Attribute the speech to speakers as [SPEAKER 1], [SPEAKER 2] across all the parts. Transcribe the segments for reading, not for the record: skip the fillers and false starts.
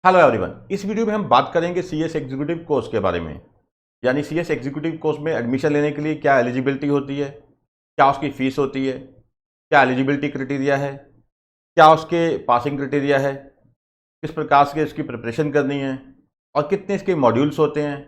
[SPEAKER 1] Hello everyone, इस video में हम बात करेंगे सीएस एग्जीक्यूटिव कोर्स के बारे में। यानी सीएस एग्जीक्यूटिव कोर्स में एडमिशन लेने के लिए क्या एलिजिबिलिटी होती है, क्या उसकी फीस होती है, क्या एलिजिबिलिटी क्राइटेरिया है, क्या उसके पासिंग क्राइटेरिया है, किस प्रकार से इसकी प्रिपरेशन करनी है और कितने इसके मॉड्यूल्स होते हैं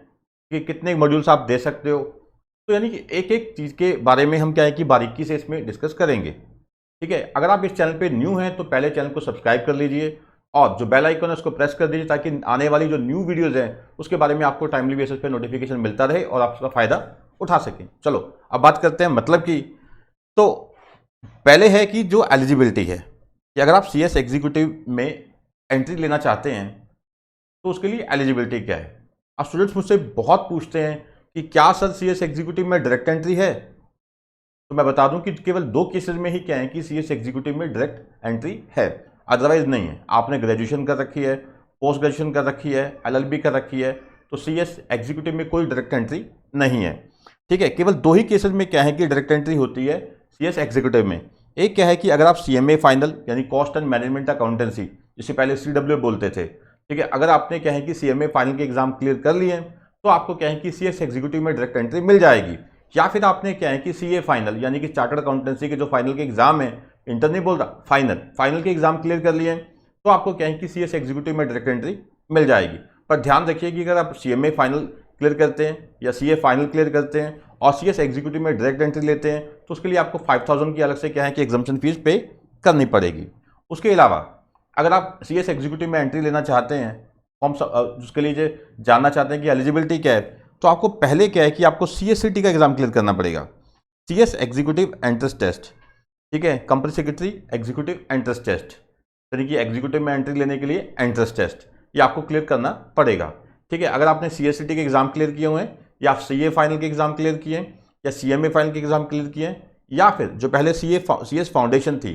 [SPEAKER 1] कि कितने मॉड्यूल्स आप दे सकते हो। तो यानी कि एक एक चीज़ के बारे में हम क्या है कि बारीकी से इसमें डिस्कस करेंगे। ठीक है, अगर आप इस चैनल पे न्यू हैं तो पहले चैनल को सब्सक्राइब कर लीजिए और जो बेल आइकन है उसको प्रेस कर दीजिए ताकि आने वाली जो न्यू वीडियोस हैं उसके बारे में आपको टाइमली बेसिस पे नोटिफिकेशन मिलता रहे और आप उसका फ़ायदा उठा सकें। चलो अब बात करते हैं मतलब की। तो पहले है कि जो एलिजिबिलिटी है कि अगर आप सीएस एग्जीक्यूटिव में एंट्री लेना चाहते हैं तो उसके लिए एलिजिबिलिटी क्या है। अब स्टूडेंट्स मुझसे बहुत पूछते हैं कि क्या सर सीएस एग्जीक्यूटिव में डायरेक्ट एंट्री है। तो मैं बता दूं कि केवल 2 केसेस में ही क्या है कि सीएस एग्जीक्यूटिव में डायरेक्ट एंट्री है, अदरवाइज नहीं है। आपने ग्रेजुएशन कर रखी है, पोस्ट ग्रेजुएशन कर रखी है, एलएलबी कर रखी है, तो सीएस एग्जीक्यूटिव में कोई डायरेक्ट एंट्री नहीं है। ठीक है, केवल 2 ही केसेस में क्या है कि डायरेक्ट एंट्री होती है सीएस एग्जीक्यूटिव में। एक क्या है कि अगर आप सीएमए फाइनल यानी कॉस्ट एंड मैनेजमेंट अकाउंटेंसी, जिसे पहले सीडब्ल्यू बोलते थे, ठीक है, अगर आपने क्या है कि सीएमए फाइनल के एग्जाम क्लियर कर लिए तो आपको क्या है कि सीएस एग्जीक्यूटिव में डायरेक्ट एंट्री मिल जाएगी। या फिर आपने क्या है कि सीए फाइनल यानी कि चार्टर्ड अकाउंटेंसी के जो फाइनल के एग्जाम है, इंटर नहीं बोल रहा, फाइनल के एग्जाम क्लियर कर लिए तो आपको क्या है कि सीएस एग्जीक्यूटिव में डायरेक्ट एंट्री मिल जाएगी। पर ध्यान रखिए कि अगर आप सीएमए फाइनल क्लियर करते हैं या सीए फाइनल क्लियर करते हैं और सीएस एग्जीक्यूटिव में डायरेक्ट एंट्री लेते हैं तो उसके लिए आपको 5000 की अलग से क्या है कि एग्जाम्पशन फीस पे करनी पड़ेगी। उसके अलावा अगर आप सीएस एग्जीक्यूटिव में एंट्री लेना चाहते हैं, फॉर्म उसके लिए जानना चाहते हैं कि एलिजिबिलिटी क्या है, तो आपको पहले क्या है कि आपको सीएससीटी का एग्जाम क्लियर करना पड़ेगा, सीएस एग्जीक्यूटिव एंट्रेंस टेस्ट। ठीक है, company secretary executive entrance test, यानी कि एग्जीक्यूटिव में एंट्री लेने के लिए एंट्रेंस टेस्ट, ये आपको क्लियर करना पड़ेगा। ठीक है, अगर आपने सीएससीटी के एग्जाम क्लियर किए हुए हैं या आप सीए फाइनल के एग्जाम क्लियर किए या सीएमए फाइनल के एग्जाम क्लियर किए या फिर जो पहले सीएस फाउंडेशन थी,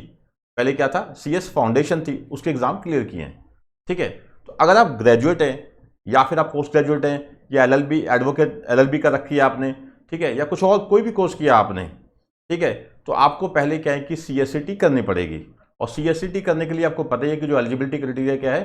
[SPEAKER 1] पहले क्या था सीएस फाउंडेशन थी, उसके एग्जाम क्लियर किए हैं। ठीक है, तो अगर आप ग्रेजुएट हैं या फिर आप पोस्ट ग्रेजुएट हैं या एलएलबी एडवोकेट एलएलबी का रखी है आपने, ठीक है, या कुछ और कोई भी कोर्स किया आपने, ठीक है, तो आपको पहले क्या है कि सीएससीटी करनी पड़ेगी। और सीएससीटी करने के लिए आपको पता ही है कि जो एलिजिबिलिटी क्राइटेरिया क्या है,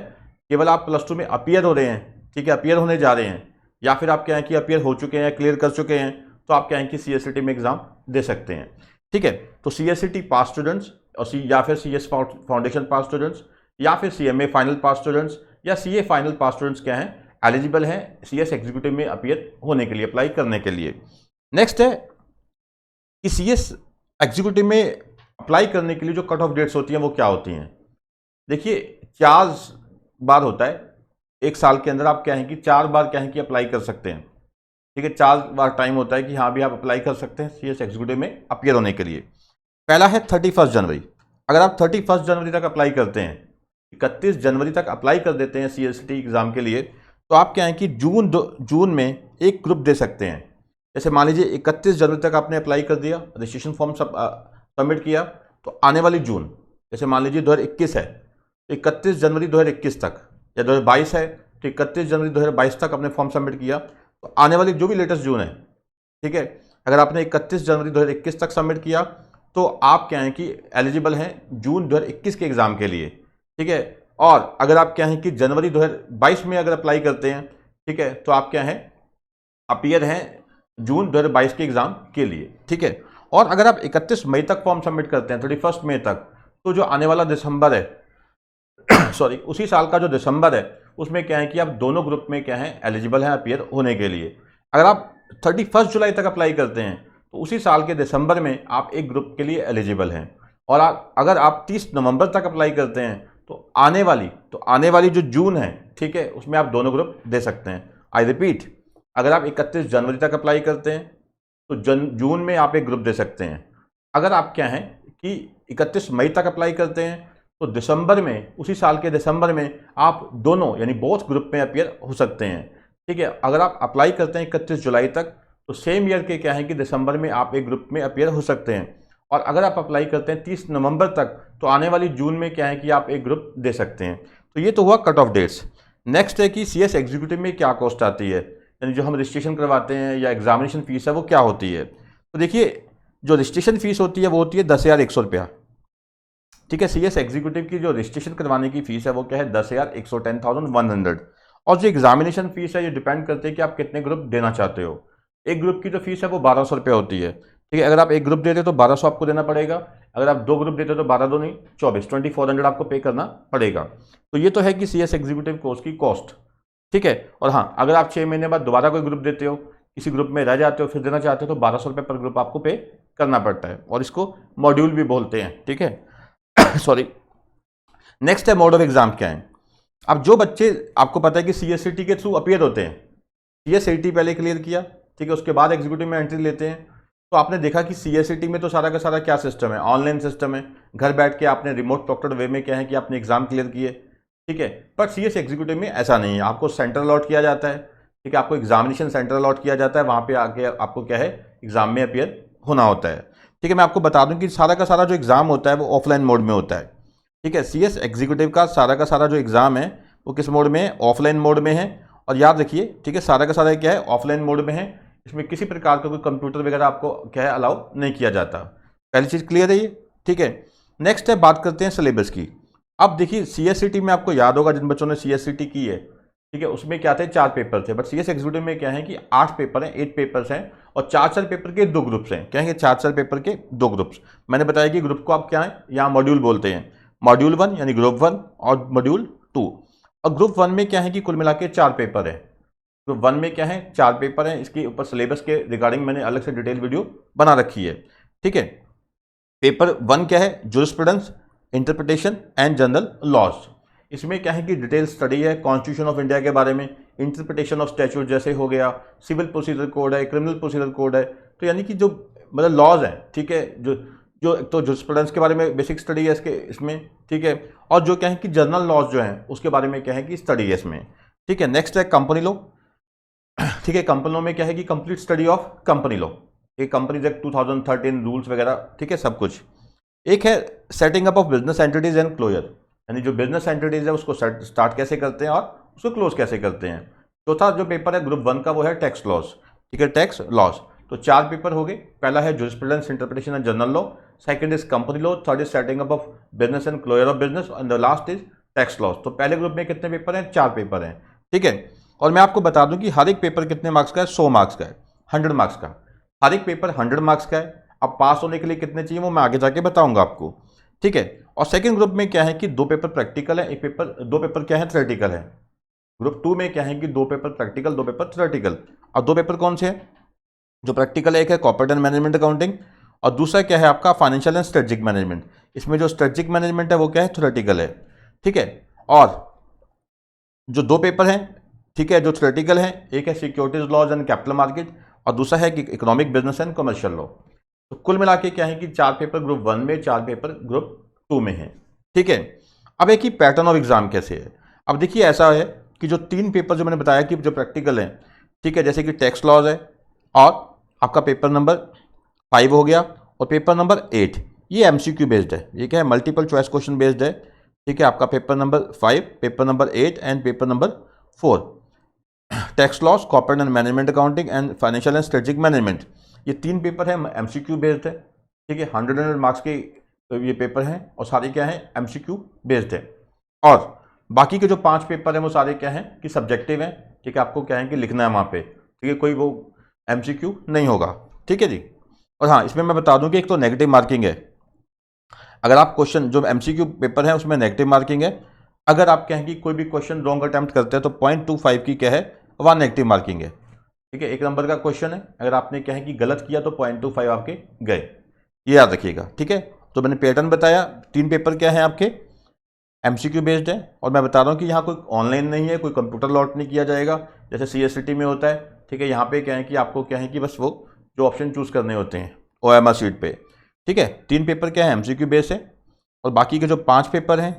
[SPEAKER 1] केवल आप +2 में अपीयर हो रहे हैं, ठीक है, अपीयर होने जा रहे हैं, या फिर आप क्या है कि अपीयर हो चुके हैं, क्लियर कर चुके हैं, तो आप क्या है कि सीएससीटी में एग्जाम दे सकते हैं। ठीक है, तो सीएससीटी पास स्टूडेंट्स और या फिर सीएस फाउंडेशन पास स्टूडेंट्स या फिर सीएमए फाइनल पास स्टूडेंट्स या सीए फाइनल पास स्टूडेंट्स क्या हैं, एलिजिबल हैं सीएस एग्जीक्यूटिव में अपीयर होने के लिए, अप्लाई करने के लिए। नेक्स्ट है कि सीएस एग्जीक्यूटिव में अप्लाई करने के लिए जो कट ऑफ डेट्स होती हैं वो क्या होती हैं। देखिए 4 बार होता है एक साल के अंदर, आप क्या है कि 4 बार क्या है कि अप्लाई कर सकते हैं। ठीक है, 4 बार टाइम होता है कि हाँ भी आप अप्लाई कर सकते हैं सीएस एग्जीक्यूटिव में अपीयर होने के लिए। पहला है 31 जनवरी। अगर आप 31 जनवरी तक अप्लाई करते हैं, 31 जनवरी तक अप्लाई कर देते हैं सीएससीटी एग्जाम के लिए, तो आप क्या है कि जून में एक ग्रुप दे सकते हैं। जैसे मान लीजिए 31 जनवरी तक आपने अप्लाई कर दिया, रजिस्ट्रेशन फॉर्म सबमिट किया, तो आने वाली जून, जैसे मान लीजिए 2021 है तो 31 जनवरी 2021 तक, या 2022 है तो 31 जनवरी 2022 तक आपने फॉर्म सबमिट किया, तो आने वाली जो भी लेटेस्ट जून है, ठीक है, अगर आपने 31 जनवरी 2021 तक सबमिट किया तो आप क्या हैं कि एलिजिबल हैं जून 2021 के एग्ज़ाम के लिए। ठीक है, और अगर आप क्या हैं कि जनवरी 2022 में अगर अप्लाई करते हैं, ठीक है, तो आप क्या हैं अपीयर हैं जून 2022 के एग्ज़ाम के लिए। ठीक है, और अगर आप 31 मई तक फॉर्म सबमिट करते हैं, 31 मई तक, तो जो आने वाला दिसंबर है सॉरी उसी साल का जो दिसंबर है उसमें क्या है कि आप दोनों ग्रुप में क्या है एलिजिबल हैं अपीयर होने के लिए। अगर आप 31 जुलाई तक अप्लाई करते हैं तो उसी साल के दिसंबर में आप एक ग्रुप के लिए एलिजिबल हैं। और अगर आप 30 नवंबर तक अप्लाई करते हैं तो आने वाली जो जून है, ठीक है, उसमें आप दोनों ग्रुप दे सकते हैं। आई रिपीट, अगर आप 31 जनवरी तक अप्लाई करते हैं तो जून में आप एक ग्रुप दे सकते हैं। अगर आप क्या हैं कि 31 मई तक अप्लाई करते हैं तो दिसंबर में, उसी साल के दिसंबर में आप दोनों यानी बोथ ग्रुप में अपीयर हो सकते हैं। ठीक है, अगर आप अप्लाई करते हैं 31 जुलाई तक तो सेम ईयर के क्या है कि दिसंबर में आप एक ग्रुप में अपीयर हो सकते हैं। और अगर आप अप्लाई करते हैं 30 नवंबर तक तो आने वाली जून में क्या है कि आप एक ग्रुप दे सकते हैं। तो ये तो हुआ कट ऑफ डेट्स। नेक्स्ट है कि सीएस एग्जीक्यूटिव में क्या कॉस्ट आती है, यानी जो हम रजिस्ट्रेशन करवाते हैं या एग्जामिनेशन फीस है वो क्या होती है। तो देखिए जो रजिस्ट्रेशन फीस होती है वो होती है 10,100 रुपया। ठीक है। CS एग्जीक्यूटिव की जो रजिस्ट्रेशन करवाने की फीस है वो क्या है 10,110,100। और जो एग्जामिनेशन फीस है ये डिपेंड करते हैं कि आप कितने ग्रुप देना चाहते हो। एक ग्रुप की जो फीस है वो 1200 रुपये होती है। ठीक है, अगर आप एक ग्रुप देते हो तो 1200 आपको देना पड़ेगा। अगर आप 2 ग्रुप देते हो तो 12 दो नहीं 2400 आपको पे करना पड़ेगा। तो ये तो है कि CS एग्जीक्यूटिव कोर्स की कॉस्ट। ठीक है, और हाँ, अगर आप 6 महीने बाद दोबारा कोई ग्रुप देते हो, किसी ग्रुप में रह जाते हो, फिर देना चाहते हो तो 1200 रुपये पर ग्रुप आपको पे करना पड़ता है, और इसको मॉड्यूल भी बोलते हैं। ठीक है सॉरी। नेक्स्ट है मोड ऑफ एग्जाम क्या है। अब जो बच्चे, आपको पता है कि CSCT के थ्रू अपीयर होते हैं, CSCT पहले क्लियर किया, ठीक है, उसके बाद एग्जीक्यूटिव में एंट्री लेते हैं। तो आपने देखा कि CSCT में तो सारा का सारा क्या सिस्टम है, ऑनलाइन सिस्टम है, घर बैठ के आपने रिमोट प्रोक्टर्ड वे में क्या है कि आपने एग्जाम क्लियर किए। ठीक है, बट CS एग्जीक्यूटिव में ऐसा नहीं है, आपको सेंटर अलॉट किया जाता है। ठीक है, आपको एग्जामिनेशन सेंटर अलॉट किया जाता है, वहाँ पे आके आपको क्या है एग्जाम में अपीयर होना होता है। ठीक है, मैं आपको बता दूं कि सारा का सारा जो एग्जाम होता है वो ऑफलाइन मोड में होता है। ठीक है, CS एग्जीक्यूटिव का सारा जो एग्जाम है वो किस मोड में है, ऑफलाइन मोड में है। और याद रखिए, ठीक है, सारा का सारा क्या है ऑफलाइन मोड में है। इसमें किसी प्रकार का कोई कंप्यूटर वगैरह आपको क्या है अलाउ नहीं किया जाता। पहली चीज़ क्लियर है ये। ठीक है, नेक्स्ट है, बात करते हैं सिलेबस की। अब देखिए CSCT में आपको याद होगा, जिन बच्चों ने CSCT की है, ठीक है, उसमें क्या थे 4 पेपर थे, बट CS एग्जीक्यूटिव में क्या है कि 8 पेपर हैं, 8 पेपर्स हैं, और 4 पेपर के 2 ग्रुप्स हैं। क्या है, 4 पेपर के 2 ग्रुप्स। मैंने बताया कि ग्रुप को आप क्या है यहाँ मॉड्यूल बोलते हैं, मॉड्यूल 1 यानी ग्रुप 1 और मॉड्यूल 2। और ग्रुप 1 में क्या है कि कुल मिला के 4 पेपर है। ग्रुप 1 में क्या है 4 पेपर हैं। इसके ऊपर सिलेबस के रिगार्डिंग मैंने अलग से डिटेल वीडियो बना रखी है। ठीक है, पेपर 1 क्या है, jurisprudence, interpretation and general laws. इसमें क्या है कि डिटेल स्टडी है कॉन्स्टिट्यूशन ऑफ इंडिया के बारे में, इंटरप्रिटेशन ऑफ स्टैट्यूट जैसे हो गया, सिविल प्रोसीजर कोड है, क्रिमिनल प्रोसीजर कोड है। तो यानी कि जो मतलब लॉज हैं, ठीक है, जो जो एक तो जूरिस्प्रूडेंस के बारे में बेसिक स्टडी है इसके इसमें। ठीक है, और जो क्या है कि जनरल लॉज जो हैं उसके बारे में क्या है कि स्टडी है इसमें। ठीक है, नेक्स्ट है कंपनी लॉ। ठीक है, कंपनी लॉ में क्या है कि complete study of company law, एक कंपनीज एक्ट 2013 रूल्स वगैरह, ठीक है, सब कुछ। एक है setting up of business entities and closure, यानी जो बिजनेस एंटिटीज है उसको स्टार्ट कैसे करते हैं और उसको क्लोज कैसे करते हैं। चौथा जो पेपर है ग्रुप 1 का वो है टैक्स लॉज। ठीक है, टैक्स लॉज। तो 4 पेपर हो गए। पहला है jurisprudence, interpretation and general law, second is company law, third is setting up of business and closure of business, and the last is tax laws. तो पहले ग्रुप में कितने पेपर हैं, 4 पेपर हैं। ठीक है, और मैं आपको बता दूं कि हर एक पेपर कितने मार्क्स का है, 100 मार्क्स का है, 100 मार्क्स का। हर एक पेपर 100 मार्क्स का है। अब पास होने के लिए कितने चाहिए वो मैं आगे जाके बताऊंगा आपको। ठीक है, और सेकंड ग्रुप में क्या है कि 2 पेपर प्रैक्टिकल है, 2 पेपर क्या है थ्योरेटिकल है। ग्रुप 2 में क्या है कि 2 पेपर प्रैक्टिकल, 2 पेपर थ्योरेटिकल। और 2 पेपर कौन से हैं जो प्रैक्टिकल है, एक है कॉर्पोरेट एंड मैनेजमेंट अकाउंटिंग, और दूसरा क्या है आपका फाइनेंशियल एंड स्ट्रेटेजिक मैनेजमेंट। इसमें जो स्ट्रेटेजिक मैनेजमेंट है वो क्या है थ्योरेटिकल है। ठीक है, और जो 2 पेपर हैं, ठीक है, जो थ्योरेटिकल है, एक है securities laws and capital market, और दूसरा है कि economic business and commercial law. तो कुल मिला के क्या है कि 4 पेपर ग्रुप 1 में, 4 पेपर ग्रुप 2 में है। ठीक है, अब एक ही पैटर्न ऑफ एग्जाम कैसे है। अब देखिए ऐसा है कि जो 3 पेपर जो मैंने बताया कि जो प्रैक्टिकल है, ठीक है, जैसे कि टैक्स लॉज है, और आपका पेपर नंबर 5 हो गया, और पेपर नंबर 8 ये MCQ बेस्ड है, ये क्या है मल्टीपल चॉइस क्वेश्चन बेस्ड है। ठीक है, आपका paper number 5, paper number 8 and paper number 4 tax loss, corporate and management accounting and financial and strategic management. ये 3 पेपर है MCQ बेस्ड है। ठीक है, 100 मार्क्स के ये पेपर हैं, और सारे क्या है MCQ बेस्ड है। और बाकी के जो 5 पेपर हैं वो सारे क्या हैं कि सब्जेक्टिव हैं। ठीक है, आपको क्या है कि लिखना है वहाँ पे। ठीक है, कोई वो MCQ नहीं होगा। ठीक है जी। और हाँ, इसमें मैं बता दूं कि एक तो नेगेटिव मार्किंग है, अगर आप क्वेश्चन जो MCQ पेपर है उसमें नेगेटिव मार्किंग है। अगर आप कहें कि कोई भी क्वेश्चन रॉन्ग अटेम्प्ट करते हैं तो 0.25 की क्या है वहाँ नेगेटिव मार्किंग है। ठीक है, 1 नंबर का क्वेश्चन है, अगर आपने क्या है कि गलत किया तो 0.25 आपके गए, ये याद रखिएगा। ठीक है, तो मैंने पैटर्न बताया, 3 पेपर क्या है आपके MCQ बेस्ड है, और मैं बता रहा हूँ कि यहाँ कोई ऑनलाइन नहीं है, कोई कंप्यूटर लॉट नहीं किया जाएगा जैसे CSCT में होता है। ठीक है, यहाँ पे क्या है कि आपको क्या है कि बस वो जो ऑप्शन चूज़ करने होते हैं OMR शीट पे। ठीक है, 3 पेपर क्या है MCQ बेस है, और बाकी के जो 5 पेपर हैं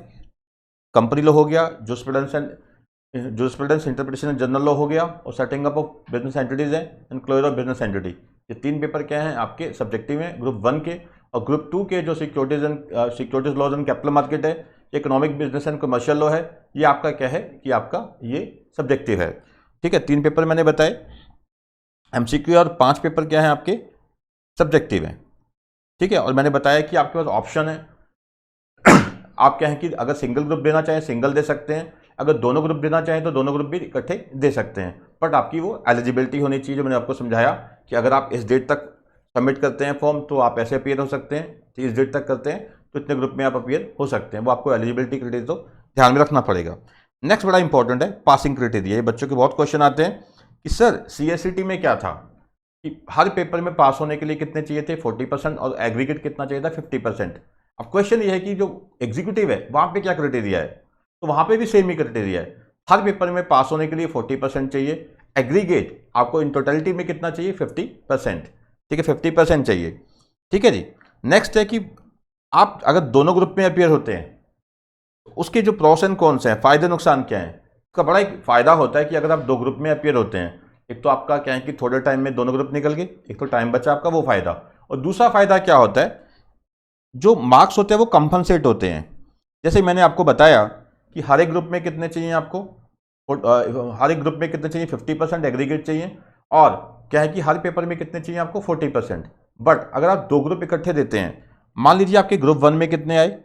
[SPEAKER 1] कंपनी लॉ हो गया, jurisprudence, interpretation and general law हो गया, और setting up of business entities है and closure of business entity. ये 3 पेपर क्या हैं आपके सब्जेक्टिव हैं ग्रुप 1 के। और ग्रुप 2 के जो securities laws and capital market है, economic business and commercial law है, ये आपका क्या है कि आपका ये सब्जेक्टिव है। ठीक है, 3 पेपर मैंने बताए MCQ, और 5 पेपर क्या है आपके सब्जेक्टिव हैं। ठीक है, और मैंने बताया कि आपके पास ऑप्शन है आप क्या है कि अगर सिंगल ग्रुप देना चाहें सिंगल दे सकते हैं, अगर दोनों ग्रुप देना चाहें तो दोनों ग्रुप भी इकट्ठे दे सकते हैं, बट आपकी वो एलिजिबिलिटी होनी चाहिए जो मैंने आपको समझाया कि अगर आप इस डेट तक सबमिट करते हैं फॉर्म तो आप ऐसे अपीयर हो सकते हैं, इस डेट तक करते हैं तो इतने ग्रुप में आप अपीयर हो सकते हैं। वो आपको एलिजिबिलिटी क्राइटेरिया तो ध्यान में रखना पड़ेगा। नेक्स्ट बड़ा इंपॉर्टेंट है पासिंग क्राइटेरिया। ये बच्चों के बहुत क्वेश्चन आते हैं कि सर CSCT में क्या था कि हर पेपर में पास होने के लिए कितने चाहिए थे 40% और एग्रीगेट कितना चाहिए था 50%। अब क्वेश्चन ये है कि जो एग्जीक्यूटिव है वहाँ पे क्या क्राइटेरिया है, तो वहाँ पे भी सेम ही क्राइटेरिया है। हर पेपर में पास होने के लिए 40% चाहिए, एग्रीगेट आपको इन टोटलिटी में कितना चाहिए 50%, ठीक है 50% चाहिए, ठीक है जी। नेक्स्ट है कि आप अगर दोनों ग्रुप में अपीयर होते हैं तो उसके जो प्रोस एंड कॉन्स हैं, फायदे नुकसान क्या है। इसका बड़ा एक फायदा होता है कि अगर आप दो ग्रुप में अपीयर होते हैं, एक तो आपका क्या है कि थोड़े टाइम में दोनों ग्रुप निकल गए, एक तो टाइम बचा आपका, वो फायदा। और दूसरा फायदा क्या होता है, जो मार्क्स होते हैं वो कंपनसेट होते हैं। जैसे मैंने आपको बताया कि हर एक ग्रुप में कितने चाहिए आपको, हर एक ग्रुप में कितने चाहिए 50% एग्रीगेट चाहिए, और क्या है कि हर पेपर में कितने चाहिए आपको 40%। बट अगर आप दो ग्रुप इकट्ठे देते हैं, मान लीजिए आपके ग्रुप 1 में कितने आए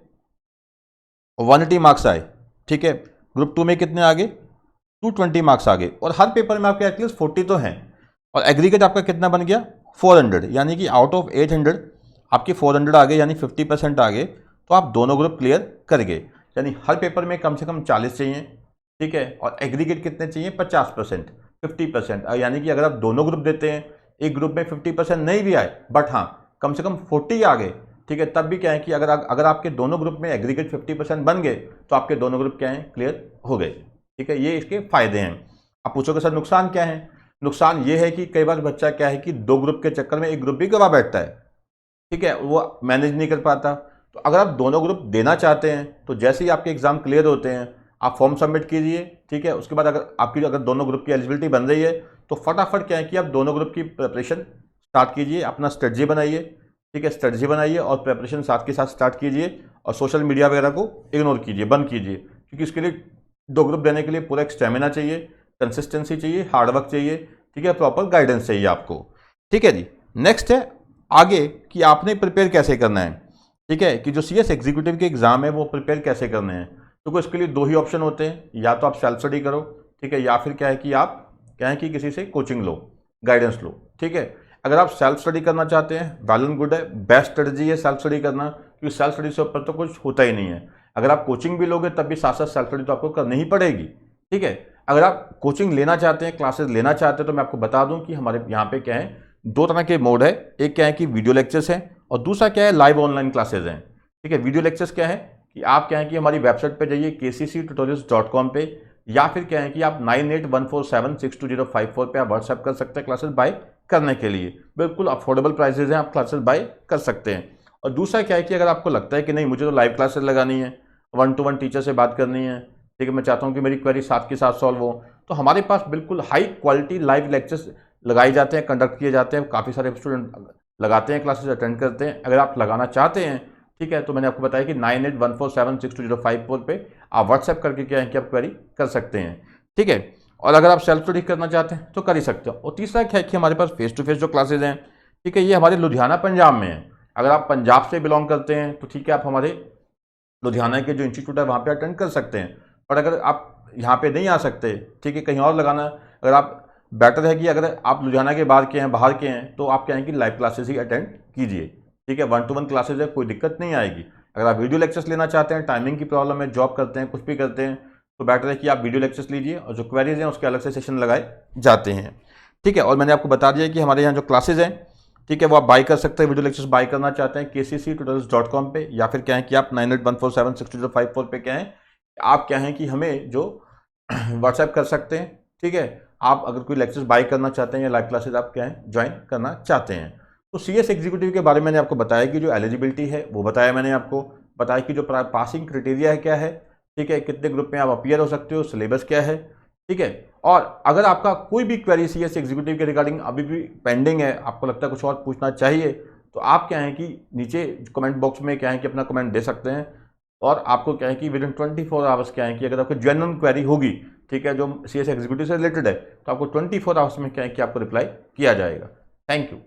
[SPEAKER 1] 180 मार्क्स आए, ठीक है, ग्रुप 2 में कितने आ गए 220 मार्क्स आ गए, और हर पेपर में आपके एटलीस्ट 40 तो हैं, और एग्रीगेट आपका कितना बन गया 400, यानी कि आउट ऑफ 800 आपके 400 आ गए, यानी 50% आ गए, तो आप दोनों ग्रुप क्लियर कर गए। यानी हर पेपर में कम से कम 40 चाहिए, ठीक है, और एग्रीगेट कितने चाहिए 50%, 50%, यानी कि अगर आप दोनों ग्रुप देते हैं, एक ग्रुप में 50% नहीं भी आए बट हाँ कम से कम 40 आ गए, ठीक है, तब भी क्या है कि अगर आपके दोनों ग्रुप में एग्रीगेट 50% बन गए तो आपके दोनों ग्रुप क्या हैं क्लियर हो गए, ठीक है। ये इसके फायदे हैं। आप पूछोगे सर नुकसान क्या है। नुकसान ये है कि कई बार बच्चा क्या है कि दो ग्रुप के चक्कर में एक ग्रुप भी गवा बैठता है, ठीक है, वो मैनेज नहीं कर पाता। तो अगर आप दोनों ग्रुप देना चाहते हैं तो जैसे ही आपके एग्जाम क्लियर होते हैं आप फॉर्म सबमिट कीजिए, ठीक है, उसके बाद अगर दोनों ग्रुप की एलिजिबिलिटी बन रही है तो फटाफट क्या है कि आप दोनों ग्रुप की प्रिपरेशन स्टार्ट कीजिए, अपना स्ट्रेटजी बनाइए, ठीक है, स्ट्रेटजी बनाइए और प्रिपरेशन साथ के साथ स्टार्ट कीजिए, और सोशल मीडिया वगैरह को इग्नोर कीजिए, बंद कीजिए, क्योंकि इसके लिए दो ग्रुप देने के लिए पूरा एक स्टेमिना चाहिए, कंसिस्टेंसी चाहिए, हार्डवर्क चाहिए, ठीक है, प्रॉपर गाइडेंस चाहिए आपको, ठीक है जी। नेक्स्ट है आगे कि आपने प्रिपेयर कैसे करना है, ठीक है, कि जो CS एग्जीक्यूटिव के एग्जाम है वो प्रिपेयर कैसे करने हैं। तो इसके लिए दो ही ऑप्शन होते हैं, या तो आप सेल्फ स्टडी करो, ठीक है, या फिर क्या है कि आप क्या है कि किसी से कोचिंग लो, गाइडेंस लो, ठीक है। अगर आप सेल्फ स्टडी करना चाहते हैं वेल एंड गुड है, बेस्ट स्ट्रेटजी है सेल्फ स्टडी करना, क्योंकि सेल्फ स्टडी से ऊपर तो कुछ होता ही नहीं है। अगर आप कोचिंग भी लोगे तब भी साथ साथ सेल्फ स्टडी तो आपको करनी ही पड़ेगी, ठीक है। अगर आप कोचिंग लेना चाहते हैं, क्लासेस लेना चाहते हैं, तो मैं आपको बता दूं कि हमारे यहाँ पे क्या है दो तरह के मोड है, एक क्या है कि वीडियो लेक्चर्स हैं और दूसरा क्या है लाइव ऑनलाइन क्लासेज हैं, ठीक है। वीडियो लेक्चर्स क्या है कि आप क्या है कि हमारी वेबसाइट पे जाइए kcctutorials.com पे, या फिर क्या है कि आप 9814762054 पे आप व्हाट्सएप कर सकते हैं क्लासेस बाय करने के लिए, बिल्कुल अफोर्डेबल प्राइसेज हैं, आप क्लासेस बाय कर सकते हैं। और दूसरा क्या है कि अगर आपको लगता है कि नहीं मुझे तो लाइव क्लासेस लगानी है, 1-to-1 टीचर से बात करनी है, ठीक है, मैं चाहता हूँ कि मेरी क्वेरी साथ के साथ सॉल्व हो, तो हमारे पास बिल्कुल हाई क्वालिटी लाइव लेक्चर्स लगाए जाते हैं, कंडक्ट किए जाते हैं, काफ़ी सारे स्टूडेंट लगाते हैं, क्लासेस अटेंड करते हैं। अगर आप लगाना चाहते हैं, ठीक है, तो मैंने आपको बताया कि 9814762054 पे आप व्हाट्सएप करके क्या है कि आप क्वेरी कर सकते हैं, ठीक है। और अगर आप सेल्फ स्टडी करना चाहते हैं तो कर ही सकते हो। और तीसरा क्या है कि हमारे पास फेस टू फेस जो क्लासेज हैं, ठीक है, ये हमारे लुधियाना पंजाब में है। अगर आप पंजाब से बिलोंग करते हैं तो ठीक है, आप हमारे लुधियाना के जो इंस्टीट्यूट है वहाँ पे अटेंड कर सकते हैं। पर अगर आप यहाँ पे नहीं आ सकते, ठीक है, कहीं और लगाना, अगर आप बेटर है कि अगर आप लुधियाना के बाहर के हैं तो आप क्या है कि लाइव क्लासेस ही अटेंड कीजिए, ठीक है, 1-to-1 क्लासेज है, कोई दिक्कत नहीं आएगी। अगर आप वीडियो लेक्चर्स लेना चाहते हैं, टाइमिंग की प्रॉब्लम है, जॉब करते हैं, कुछ भी करते हैं, तो बेटर है कि आप वीडियो लेक्चर्स लीजिए और जो क्वेरीज हैं उसके अलग से सेशन लगाए जाते हैं, ठीक है। और मैंने आपको बता दिया कि हमारे यहाँ जो क्लासेज हैं, ठीक है, वो आप बाय कर सकते हैं, वीडियो लेक्चर्स बाय करना चाहते हैं kcctutorials.com पे, या फिर क्या है कि आप 9814762054 पे क्या है आप क्या है कि हमें जो व्हाट्सएप कर सकते हैं, ठीक है। आप अगर कोई लेक्चर्स बाय करना चाहते हैं या लाइव क्लासेज आप क्या है ज्वाइन करना चाहते हैं। तो CS एग्जीक्यूटिव के बारे में मैंने आपको बताया कि जो एलिजिबिलिटी है वो बताया, मैंने आपको बताया कि जो पासिंग क्राइटेरिया है क्या है, ठीक है, कितने ग्रुप में आप अपीयर हो सकते हो, सिलेबस क्या है, ठीक है। और अगर आपका कोई भी क्वेरी CS एग्जीक्यूटिव के रिगार्डिंग अभी भी पेंडिंग है, आपको लगता है कुछ और पूछना चाहिए, तो आप क्या है कि नीचे कमेंट बॉक्स में क्या है कि अपना कमेंट दे सकते हैं। और आपको क्या है कि विद इन 24 आवर्स क्या है कि अगर आपको जेन्युइन क्वेरी होगी, ठीक है, जो CS एग्जीक्यूटिव से रिलेटेड है, तो आपको 24 आवर्स में क्या है कि आपको रिप्लाई किया जाएगा। Thank you.